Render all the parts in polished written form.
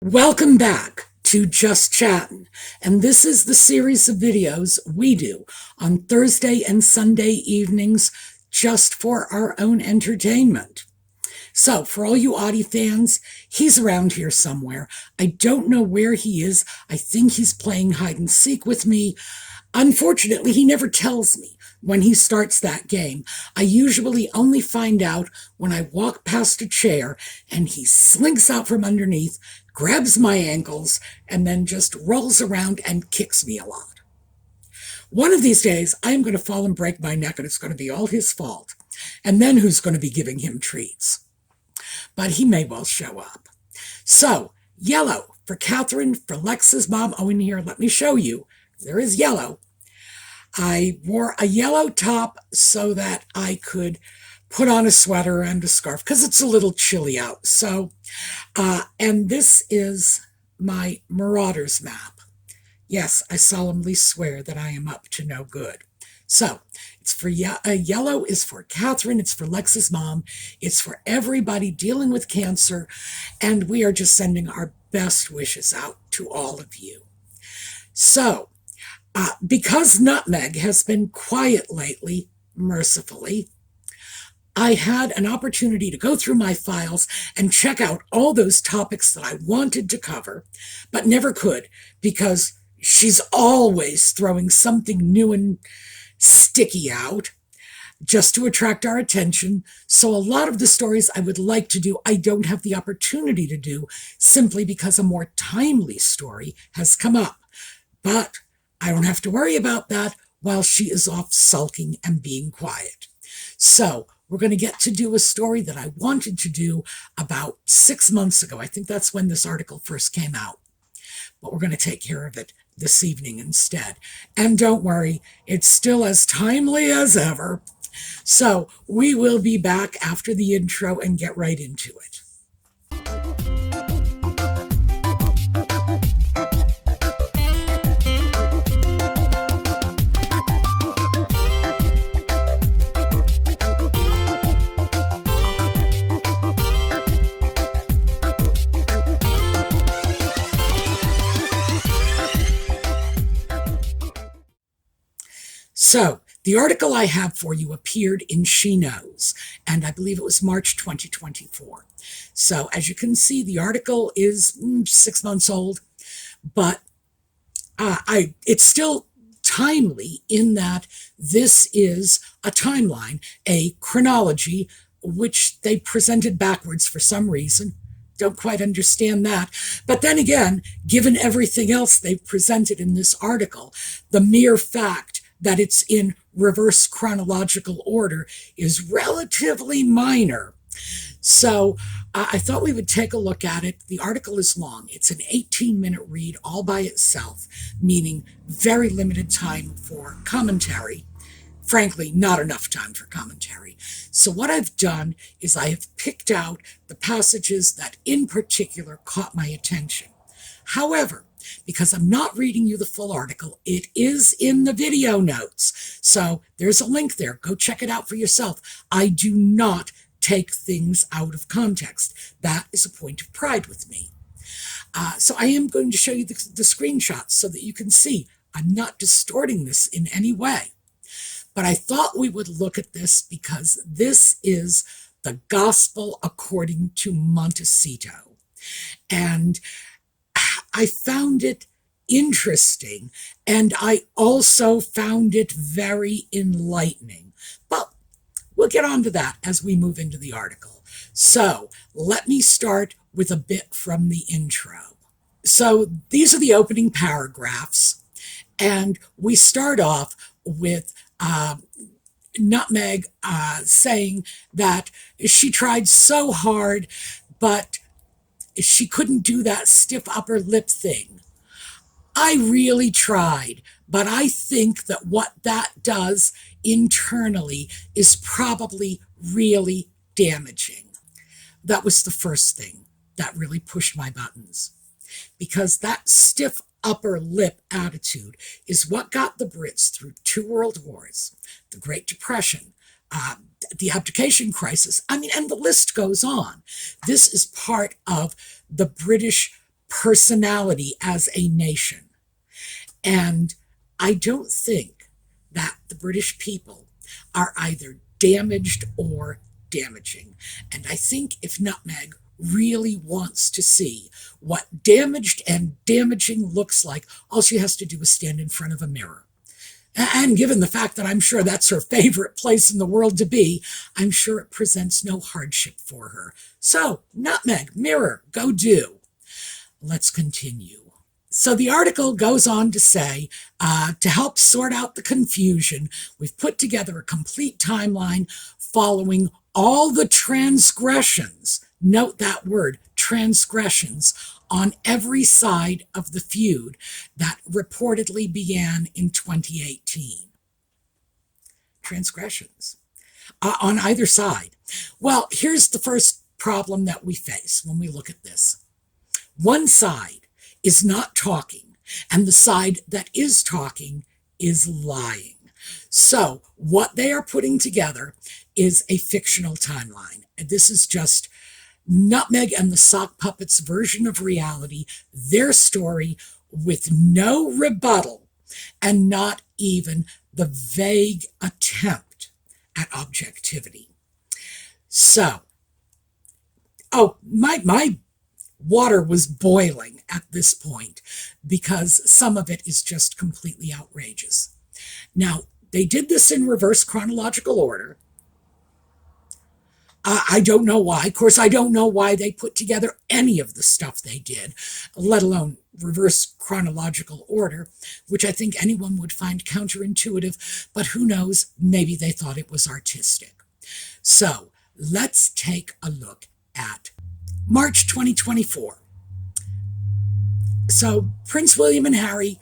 Welcome back to Just Chattin', and this is the series of videos we do on Thursday and Sunday evenings just for our own entertainment. So, for all you Audie fans, he's around here somewhere. I don't know where he is. I think he's playing hide and seek with me. Unfortunately, he never tells me when he starts that game. I usually only find out when I walk past a chair and he slinks out from underneath, grabs my ankles, and then just rolls around and kicks me a lot. One of these days, I am going to fall and break my neck, and it's going to be all his fault. And then who's going to be giving him treats? But he may well show up. So, yellow for Catherine, for Lex's mom. Oh, in here, let me show you. There is yellow. I wore a yellow top so that I could put on a sweater and a scarf because it's a little chilly out. So, and this is my Marauders map. Yes, I solemnly swear that I am up to no good. So, it's for yellow is for Catherine, it's for Lex's mom, it's for everybody dealing with cancer, and we are just sending our best wishes out to all of you. So, because Nutmeg has been quiet lately, mercifully, I had an opportunity to go through my files and check out all those topics that I wanted to cover, but never could because she's always throwing something new and sticky out just to attract our attention. So a lot of the stories I would like to do, I don't have the opportunity to do simply because a more timely story has come up. But I don't have to worry about that while she is off sulking and being quiet. So we're going to get to do a story that I wanted to do about 6 months ago. I think that's when this article first came out. But we're going to take care of it this evening instead. And don't worry, it's still as timely as ever. So we will be back after the intro and get right into it. So, the article I have for you appeared in She Knows, and I believe it was March 2024. So, as you can see, the article is 6 months old, but it's still timely in that this is a timeline, a chronology, which they presented backwards for some reason. Don't quite understand that. But then again, given everything else they've presented in this article, the mere fact that it's in reverse chronological order is relatively minor. So I thought we would take a look at it. The article is long. It's an 18-minute read all by itself, meaning very limited time for commentary. Frankly, not enough time for commentary. So what I've done is I have picked out the passages that in particular caught my attention. However, because I'm not reading you the full article, it is in the video notes. So there's a link there. Go check it out for yourself. I do not take things out of context. That is a point of pride with me. So I am going to show you the screenshots so that you can see I'm not distorting this in any way. But I thought we would look at this because this is the gospel according to Montecito. And I found it interesting, and I also found it very enlightening. But we'll get on to that as we move into the article. So let me start with a bit from the intro. So these are the opening paragraphs, and we start off with Nutmeg saying that she tried so hard, but she couldn't do that stiff upper lip thing. I really tried, but I think that what that does internally is probably really damaging. That was the first thing that really pushed my buttons, because that stiff upper lip attitude is what got the Brits through 2 world wars, the Great Depression, the abdication crisis. I mean, and the list goes on. This is part of the British personality as a nation. And I don't think that the British people are either damaged or damaging. And I think if Nutmeg really wants to see what damaged and damaging looks like, all she has to do is stand in front of a mirror. And given the fact that I'm sure that's her favorite place in the world to be, I'm sure it presents no hardship for her. So, Nutmeg, mirror, go do. Let's continue. So the article goes on to say, to help sort out the confusion, we've put together a complete timeline following all the transgressions, note that word, transgressions, on every side of the feud that reportedly began in 2018. Transgressions on either side. Well, here's the first problem that we face when we look at this. One side is not talking, and the side that is talking is lying. So what they are putting together is a fictional timeline. And this is just Nutmeg and the Sock Puppets' version of reality, their story with no rebuttal and not even the vague attempt at objectivity. So, my water was boiling at this point because some of it is just completely outrageous. Now, they did this in reverse chronological order. I don't know why. Of course, I don't know why they put together any of the stuff they did, let alone reverse chronological order, which I think anyone would find counterintuitive, but who knows, maybe they thought it was artistic. So let's take a look at March 2024. So Prince William and Harry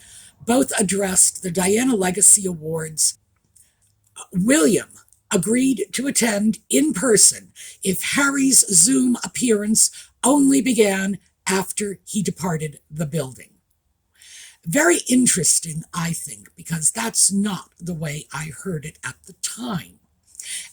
both addressed the Diana Legacy Awards. William agreed to attend in person if Harry's Zoom appearance only began after he departed the building. Very interesting, I think, because that's not the way I heard it at the time.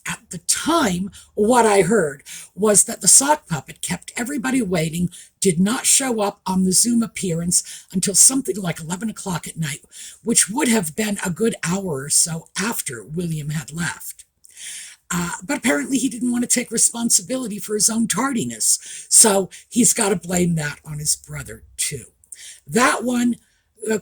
At the time, what I heard was that the sock puppet kept everybody waiting, did not show up on the Zoom appearance until something like 11 o'clock at night, which would have been a good hour or so after William had left. But apparently he didn't want to take responsibility for his own tardiness, so he's got to blame that on his brother, too. That one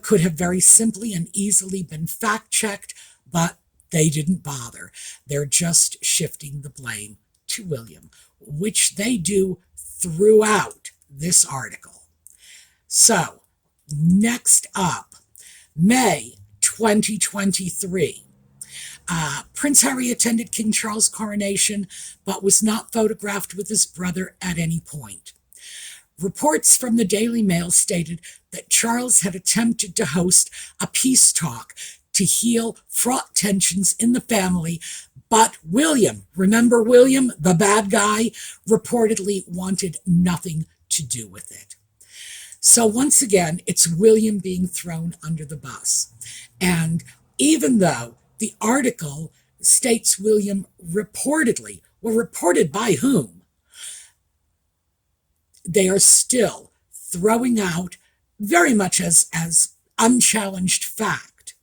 could have very simply and easily been fact-checked, but they didn't bother. They're just shifting the blame to William, which they do throughout this article. So, next up, May 2023. Prince Harry attended King Charles' coronation, but was not photographed with his brother at any point. Reports from the Daily Mail stated that Charles had attempted to host a peace talk to heal fraught tensions in the family, but William, remember William, the bad guy, reportedly wanted nothing to do with it. So once again, it's William being thrown under the bus. And even though the article states William reportedly, well, reported by whom? They are still throwing out very much as unchallenged fact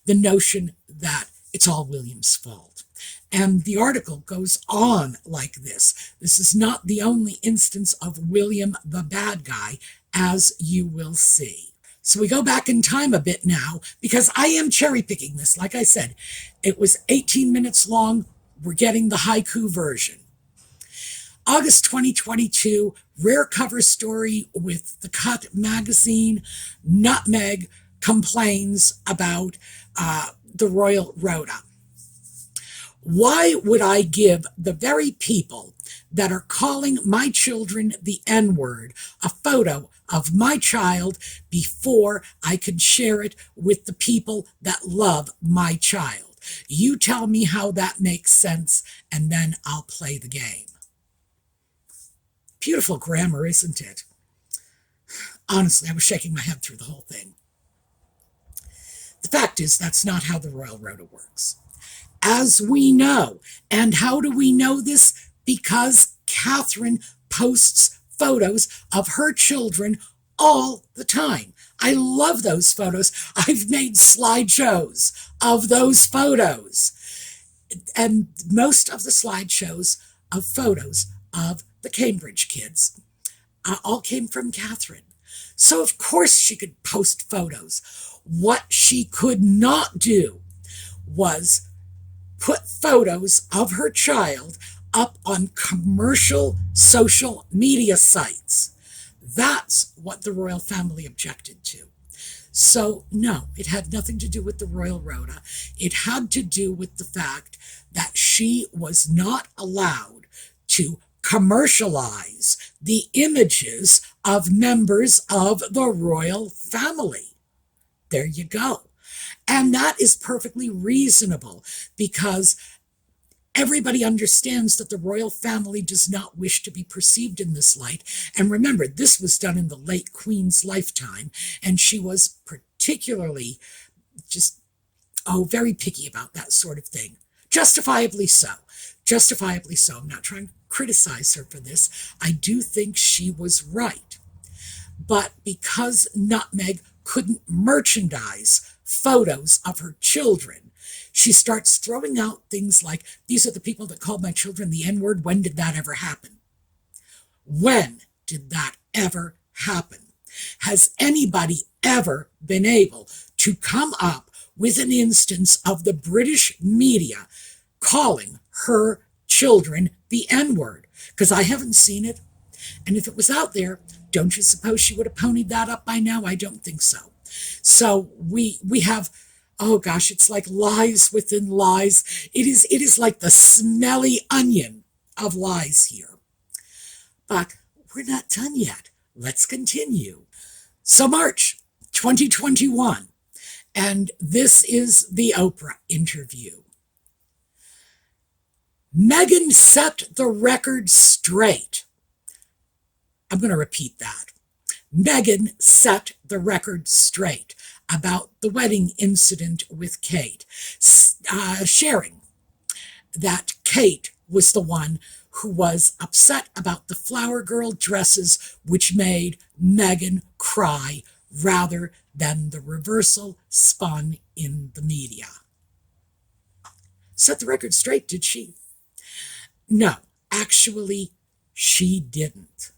the notion that it's all William's fault. And the article goes on like this. This is not the only instance of William the bad guy, as you will see. So we go back in time a bit now, because I am cherry picking this. Like I said, it was 18 minutes long. We're getting the haiku version. August 2022, rare cover story with The Cut magazine. Nutmeg complains about the Royal Rota. Why would I give the very people that are calling my children the N-word a photo of my child before I could share it with the people that love my child? You tell me how that makes sense, and then I'll play the game. Beautiful grammar, isn't it? Honestly, I was shaking my head through the whole thing. The fact is, that's not how the Royal Rota works. As we know, and how do we know this? Because Catherine posts photos of her children all the time. I love those photos. I've made slideshows of those photos. And most of the slideshows of photos of the Cambridge kids all came from Catherine. So, of course, she could post photos. What she could not do was put photos of her child up on commercial social media sites. That's what the royal family objected to. So, no, it had nothing to do with the royal rota. It had to do with the fact that she was not allowed to commercialize the images of members of the royal family. There you go. And that is perfectly reasonable because everybody understands that the royal family does not wish to be perceived in this light. And remember, this was done in the late Queen's lifetime, and she was particularly very picky about that sort of thing. Justifiably so. Justifiably so. I'm not trying to criticize her for this. I do think she was right. But because Nutmeg couldn't merchandise photos of her children, she starts throwing out things like, these are the people that called my children the N-word. When did that ever happen? When did that ever happen? Has anybody ever been able to come up with an instance of the British media calling her children the N-word? Because I haven't seen it. And if it was out there, don't you suppose she would have ponied that up by now? I don't think so. So we have, oh gosh, it's like lies within lies. It is like the smelly onion of lies here. But we're not done yet. Let's continue. So March 2021, and this is the Oprah interview. Meghan set the record straight. I'm going to repeat that. Meghan set the record straight about the wedding incident with Kate, sharing that Kate was the one who was upset about the flower girl dresses, which made Meghan cry rather than the reversal spun in the media. Set the record straight, did she? No, actually, she didn't.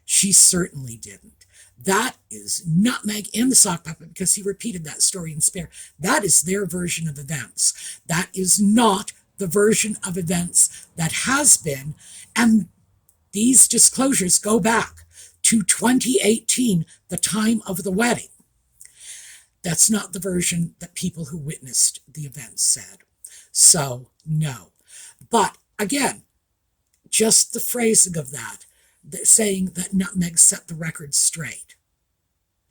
She certainly didn't. That is Nutmeg and the sock puppet, because he repeated that story in Spare. That is their version of events. That is not the version of events that has been. And these disclosures go back to 2018, the time of the wedding. That's not the version that people who witnessed the events said. So, no. But again, just the phrasing of that saying that Nutmeg set the record straight.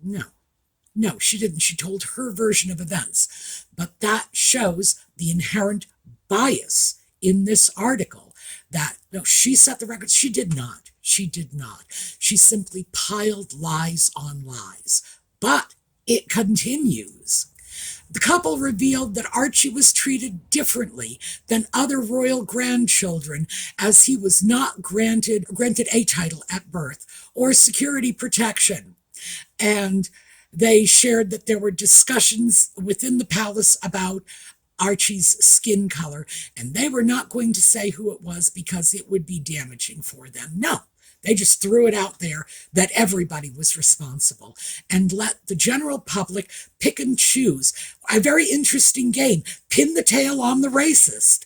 No, she didn't. She told her version of events. But that shows the inherent bias in this article that, no, she set the record. She did not. She did not. She simply piled lies on lies. But it continues. The couple revealed that Archie was treated differently than other royal grandchildren, as he was not granted a title at birth or security protection. And they shared that there were discussions within the palace about Archie's skin color, and they were not going to say who it was because it would be damaging for them. No, they just threw it out there that everybody was responsible and let the general public pick and choose. A very interesting game, pin the tail on the racist.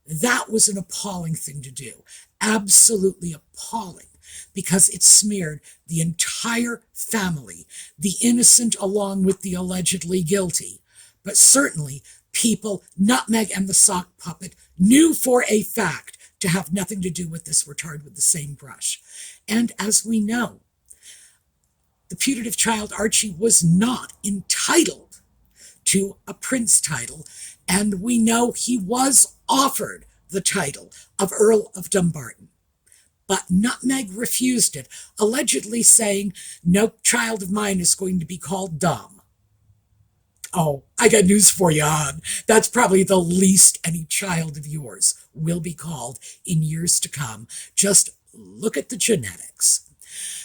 That was an appalling thing to do. Absolutely appalling, because it smeared the entire family, the innocent along with the allegedly guilty. But certainly people, Nutmeg and the sock puppet, knew for a fact to have nothing to do with this, were tarred with the same brush. And as we know, the putative child Archie was not entitled to a prince title, and we know he was offered the title of Earl of Dumbarton. But Nutmeg refused it, allegedly saying, no child of mine is going to be called dumb. Oh, I got news for you, hon. That's probably the least any child of yours will be called in years to come. Just look at the genetics.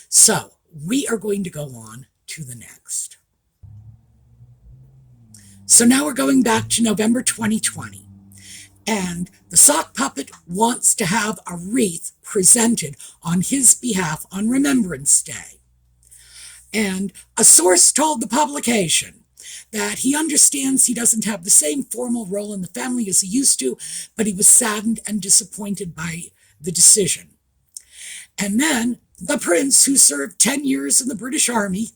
So, we are going to go on to the next. So now we're going back to November 2020. And the sock puppet wants to have a wreath presented on his behalf on Remembrance Day. And a source told the publication that he understands he doesn't have the same formal role in the family as he used to, but he was saddened and disappointed by the decision. And then the prince, who served 10 years in the British Army,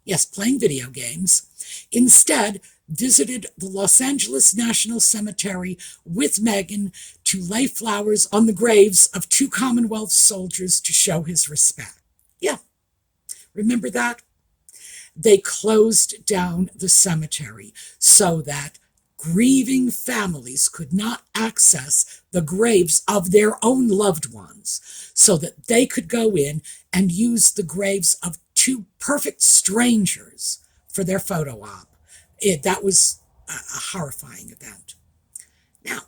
yes, playing video games, instead visited the Los Angeles National Cemetery with Meghan to lay flowers on the graves of 2 Commonwealth soldiers to show his respect. Yeah, remember that? They closed down the cemetery so that grieving families could not access the graves of their own loved ones, so that they could go in and use the graves of 2 perfect strangers for their photo op. That was a horrifying event. Now,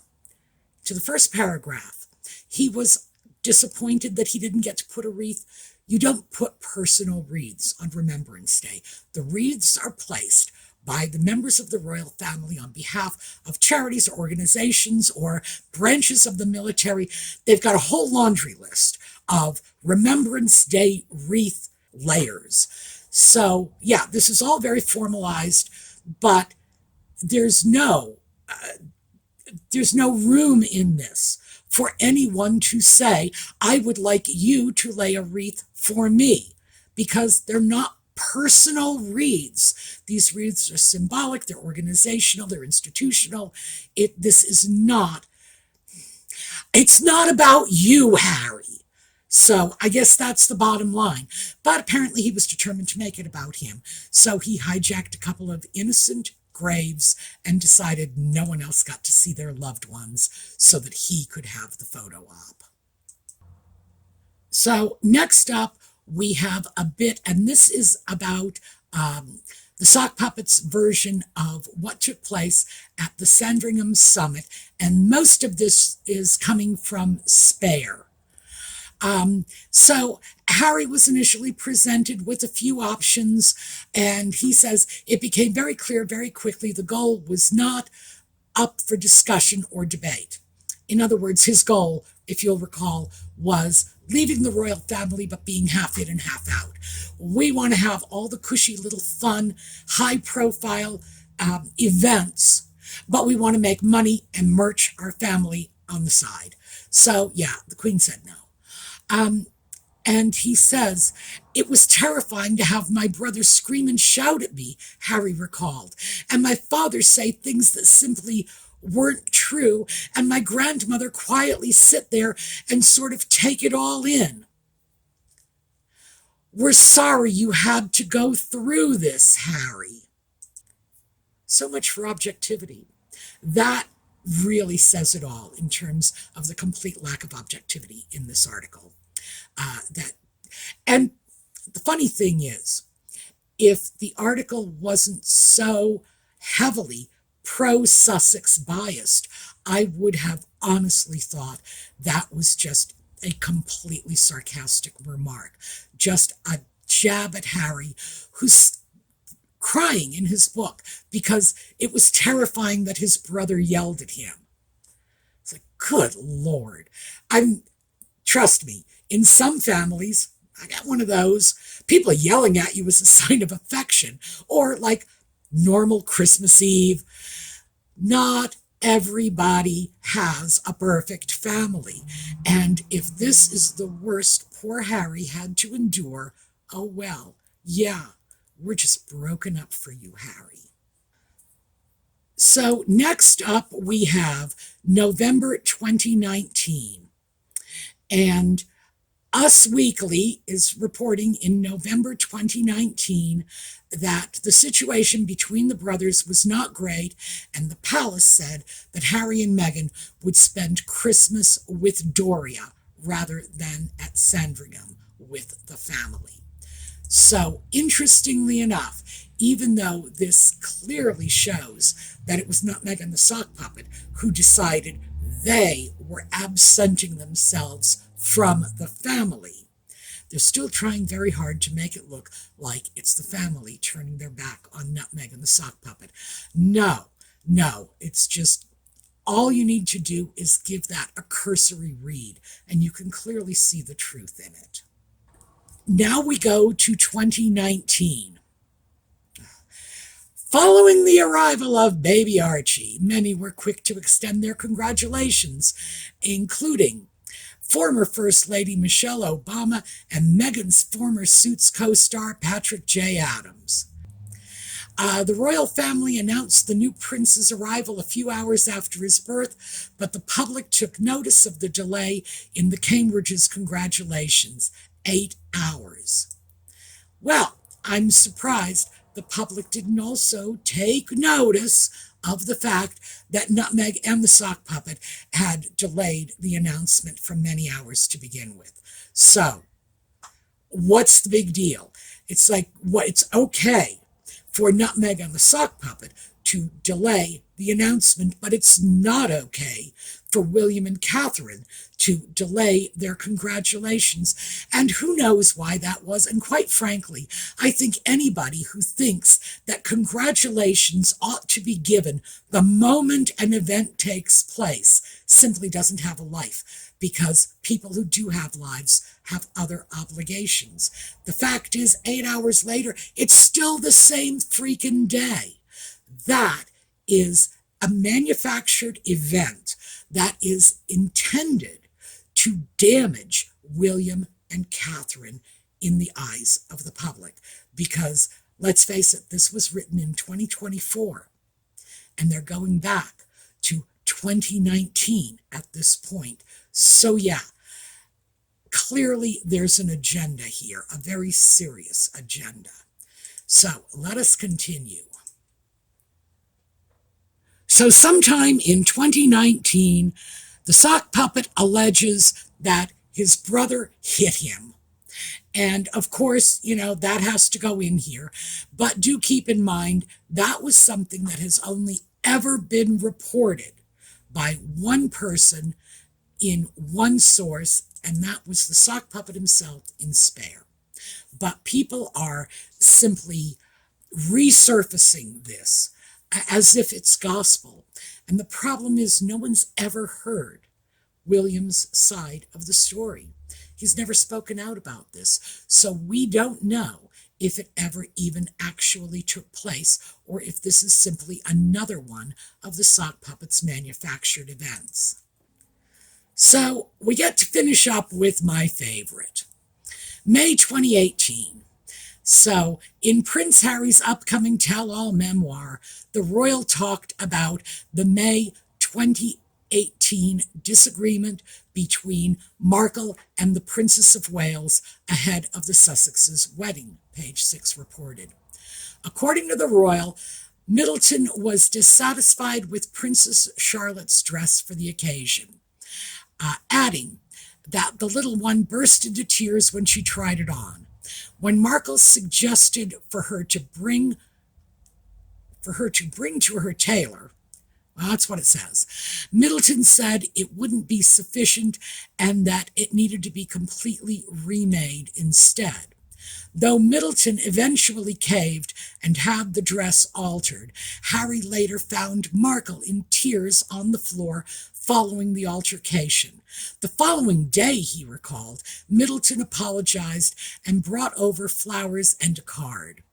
to the first paragraph, he was disappointed that he didn't get to put a wreath. You don't put personal wreaths on Remembrance Day. The wreaths are placed by the members of the royal family on behalf of charities or organizations or branches of the military. They've got a whole laundry list of Remembrance Day wreath layers. So, yeah, this is all very formalized, but there's no room in this for anyone to say, I would like you to lay a wreath for me, because they're not personal wreaths. These wreaths are symbolic, they're organizational, they're institutional. This is not, it's not about you, Harry. So I guess that's the bottom line. But apparently he was determined to make it about him. So he hijacked a couple of innocent graves and decided no one else got to see their loved ones so that he could have the photo op. So next up, we have a bit, and this is about the sock puppet's version of what took place at the Sandringham Summit, and most of this is coming from Spare. So Harry was initially presented with a few options, and he says it became very clear very quickly the goal was not up for discussion or debate. In other words, his goal, if you'll recall, was leaving the royal family but being half in and half out. We want to have all the cushy little fun, high-profile events, but we want to make money and merch our family on the side. So, yeah, the Queen said no. And he says, it was terrifying to have my brother scream and shout at me, Harry recalled, and my father say things that simply weren't true, and my grandmother quietly sit there and sort of take it all in. We're sorry you had to go through this, Harry. So much for objectivity. That really says it all in terms of the complete lack of objectivity in this article. And the funny thing is, if the article wasn't so heavily pro-Sussex biased, I would have honestly thought that was just a completely sarcastic remark, just a jab at Harry, who's crying in his book because it was terrifying that his brother yelled at him. It's like, good Lord. Trust me, in some families, I got one of those, people yelling at you is a sign of affection, or like normal Christmas Eve. Not everybody has a perfect family. And if this is the worst poor Harry had to endure, oh well, yeah, we're just broken up for you, Harry. So next up, we have November 2019. And Us Weekly is reporting in November 2019 that the situation between the brothers was not great, and the palace said that Harry and Meghan would spend Christmas with Doria rather than at Sandringham with the family. So, interestingly enough, even though this clearly shows that it was not Meghan the sock puppet who decided they were absenting themselves from the family, They're still trying very hard to make it look like it's the family turning their back on Nutmeg and the sock puppet. No, no, it's just all you need to do is give that a cursory read, and you can clearly see the truth in it. Now we go to 2019. Following the arrival of baby Archie, many were quick to extend their congratulations, including former First Lady Michelle Obama and Meghan's former Suits co-star Patrick J. Adams. The royal family announced the new prince's arrival a few hours after his birth, but the public took notice of the delay in the Cambridge's congratulations, 8 hours. Well, I'm surprised the public didn't also take notice of the fact that Nutmeg and the sock puppet had delayed the announcement for many hours to begin with. So, what's the big deal? It's like, it's okay for Nutmeg and the sock puppet to delay the announcement, but it's not okay for William and Catherine to delay their congratulations. And who knows why that was. And quite frankly, I think anybody who thinks that congratulations ought to be given the moment an event takes place simply doesn't have a life, because people who do have lives have other obligations. The fact is, 8 hours later, it's still the same freaking day. That is a manufactured event that is intended to damage William and Catherine in the eyes of the public. Because, let's face it, this was written in 2024, and they're going back to 2019 at this point. So yeah, clearly there's an agenda here, a very serious agenda. So let us continue. So sometime in 2019, the sock puppet alleges that his brother hit him. And of course, that has to go in here. But do keep in mind, that was something that has only ever been reported by one person in one source, and that was the sock puppet himself in Spare. But people are simply resurfacing this as if it's gospel. And the problem is, no one's ever heard William's side of the story. He's never spoken out about this. So we don't know if it ever even actually took place, or if this is simply another one of the sock puppet's manufactured events. So we get to finish up with my favorite. May 2018. So, in Prince Harry's upcoming tell-all memoir, the royal talked about the May 2018 disagreement between Markle and the Princess of Wales ahead of the Sussexes' wedding, page 6 reported. According to the royal, Middleton was dissatisfied with Princess Charlotte's dress for the occasion, adding that the little one burst into tears when she tried it on. When Markle suggested for her to bring to her tailor, well, that's what it says, Middleton said it wouldn't be sufficient and that it needed to be completely remade instead. Though Middleton eventually caved and had the dress altered, Harry later found Markle in tears on the floor following the altercation. The following day, he recalled, Middleton apologized and brought over flowers and a card.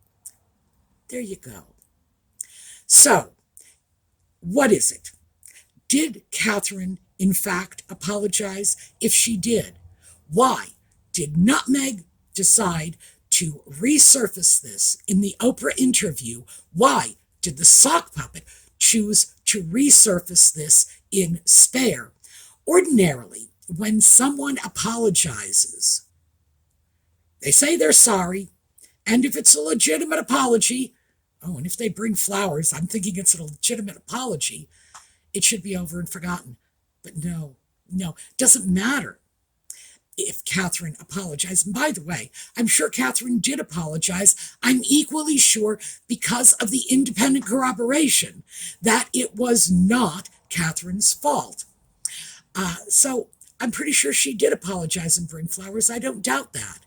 There you go. So, what is it? Did Catherine, in fact, apologize? If she did, why did Nutmeg decide to resurface this in the Oprah interview? Why did the sock puppet choose to resurface this in Spare? Ordinarily, when someone apologizes, they say they're sorry, and if it's a legitimate apology, and if they bring flowers, I'm thinking it's a legitimate apology, it should be over and forgotten. But no, it doesn't matter if Catherine apologized. And by the way, I'm sure Catherine did apologize. I'm equally sure, because of the independent corroboration, that it was not Catherine's fault. So I'm pretty sure she did apologize and bring flowers. I don't doubt that.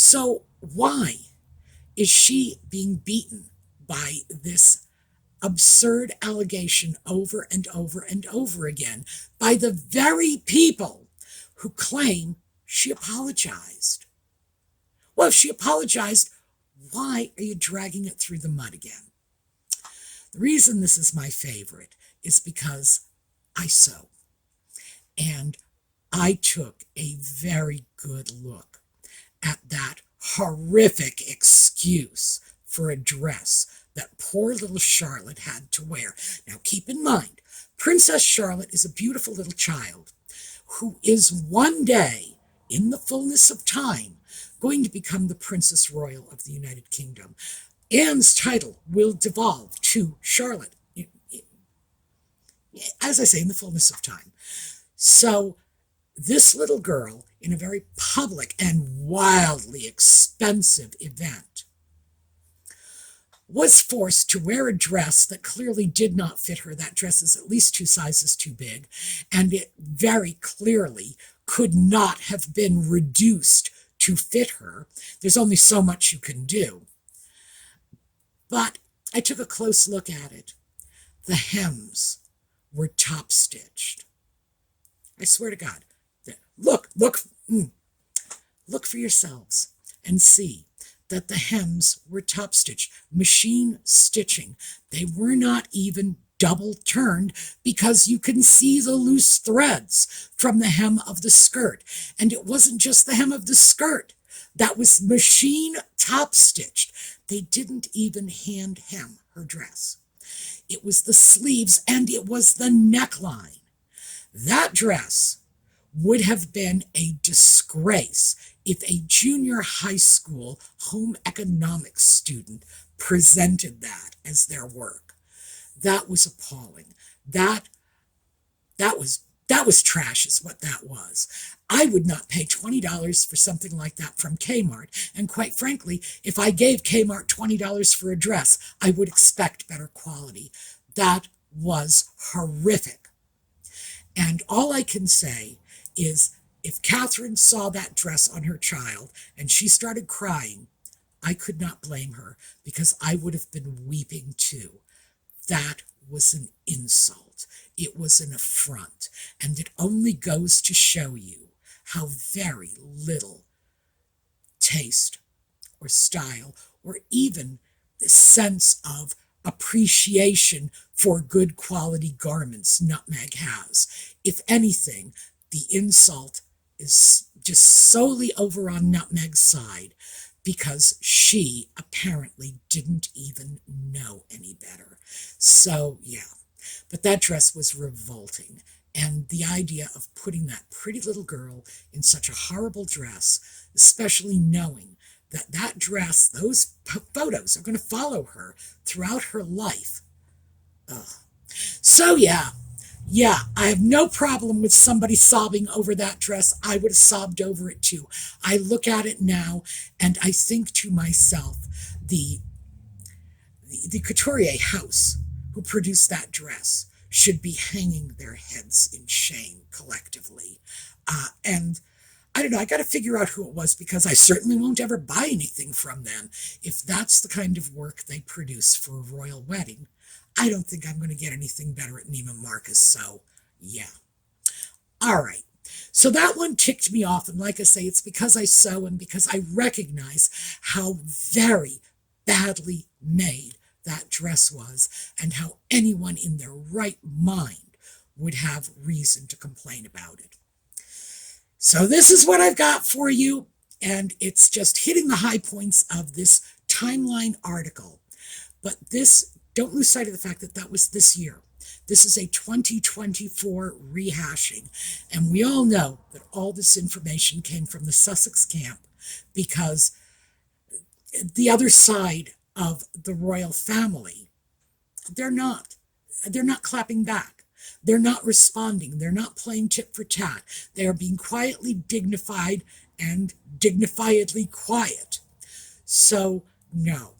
So why is she being beaten by this absurd allegation over and over and over again by the very people who claim she apologized? Well, if she apologized, why are you dragging it through the mud again? The reason this is my favorite is because I sew. And I took a very good look at that horrific excuse for a dress that poor little Charlotte had to wear. Now, keep in mind, Princess Charlotte is a beautiful little child who is one day, in the fullness of time, going to become the Princess Royal of the United Kingdom. Anne's title will devolve to Charlotte, as I say, in the fullness of time. So this little girl, in a very public and wildly expensive event, was forced to wear a dress that clearly did not fit her. That dress is at least 2 sizes too big, and it very clearly could not have been reduced to fit her. There's only so much you can do. But I took a close look at it. The hems were top-stitched. I swear to God. Look for yourselves and see that the hems were top-stitched, machine stitching. They were not even double turned because you can see the loose threads from the hem of the skirt. And it wasn't just the hem of the skirt that was machine top-stitched. They didn't even hand hem her dress. It was the sleeves and it was the neckline. That dress would have been a disgrace if a junior high school home economics student presented that as their work. That was appalling. That was trash is what that was. I would not pay $20 for something like that from Kmart. And quite frankly, if I gave Kmart $20 for a dress, I would expect better quality. That was horrific. And all I can say is if Catherine saw that dress on her child and she started crying, I could not blame her because I would have been weeping too. That was an insult. It was an affront. And it only goes to show you how very little taste or style or even the sense of appreciation for good quality garments Nutmeg has. If anything, the insult is just solely over on Nutmeg's side because she apparently didn't even know any better. So, yeah. But that dress was revolting. And the idea of putting that pretty little girl in such a horrible dress, especially knowing that that dress, those photos are going to follow her throughout her life. Ugh. So, yeah, I have no problem with somebody sobbing over that dress. I would have sobbed over it too. I look at it now and I think to myself, the couturier house who produced that dress should be hanging their heads in shame collectively. And I don't know, I got to figure out who it was because I certainly won't ever buy anything from them. If that's the kind of work they produce for a royal wedding, I don't think I'm going to get anything better at Neiman Marcus, so yeah. All right, so that one ticked me off, and like I say, it's because I sew and because I recognize how very badly made that dress was and how anyone in their right mind would have reason to complain about it. So this is what I've got for you, and it's just hitting the high points of this timeline article. But this, don't lose sight of the fact that that was this year. This is a 2024 rehashing, and we all know that all this information came from the Sussex camp because the other side of the royal family, they're not clapping back. They're not responding. They're not playing tit for tat. They are being quietly dignified and dignifiedly quiet. So, no.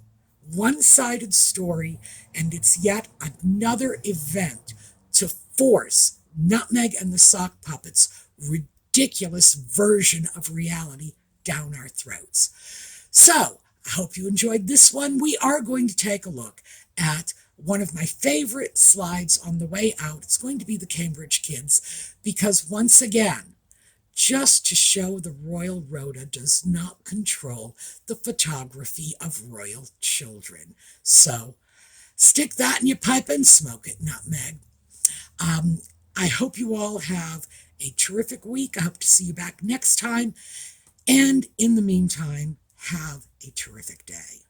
One-sided story, and it's yet another event to force Nutmeg and the Sock Puppets' ridiculous version of reality down our throats. So I hope you enjoyed this one. We are going to take a look at one of my favorite slides on the way out. It's going to be the Cambridge kids, because once again, just to show the royal rota does not control the photography of royal children. So stick that in your pipe and smoke it, nutmeg. I hope you all have a terrific week. I hope to see you back next time. And in the meantime, have a terrific day.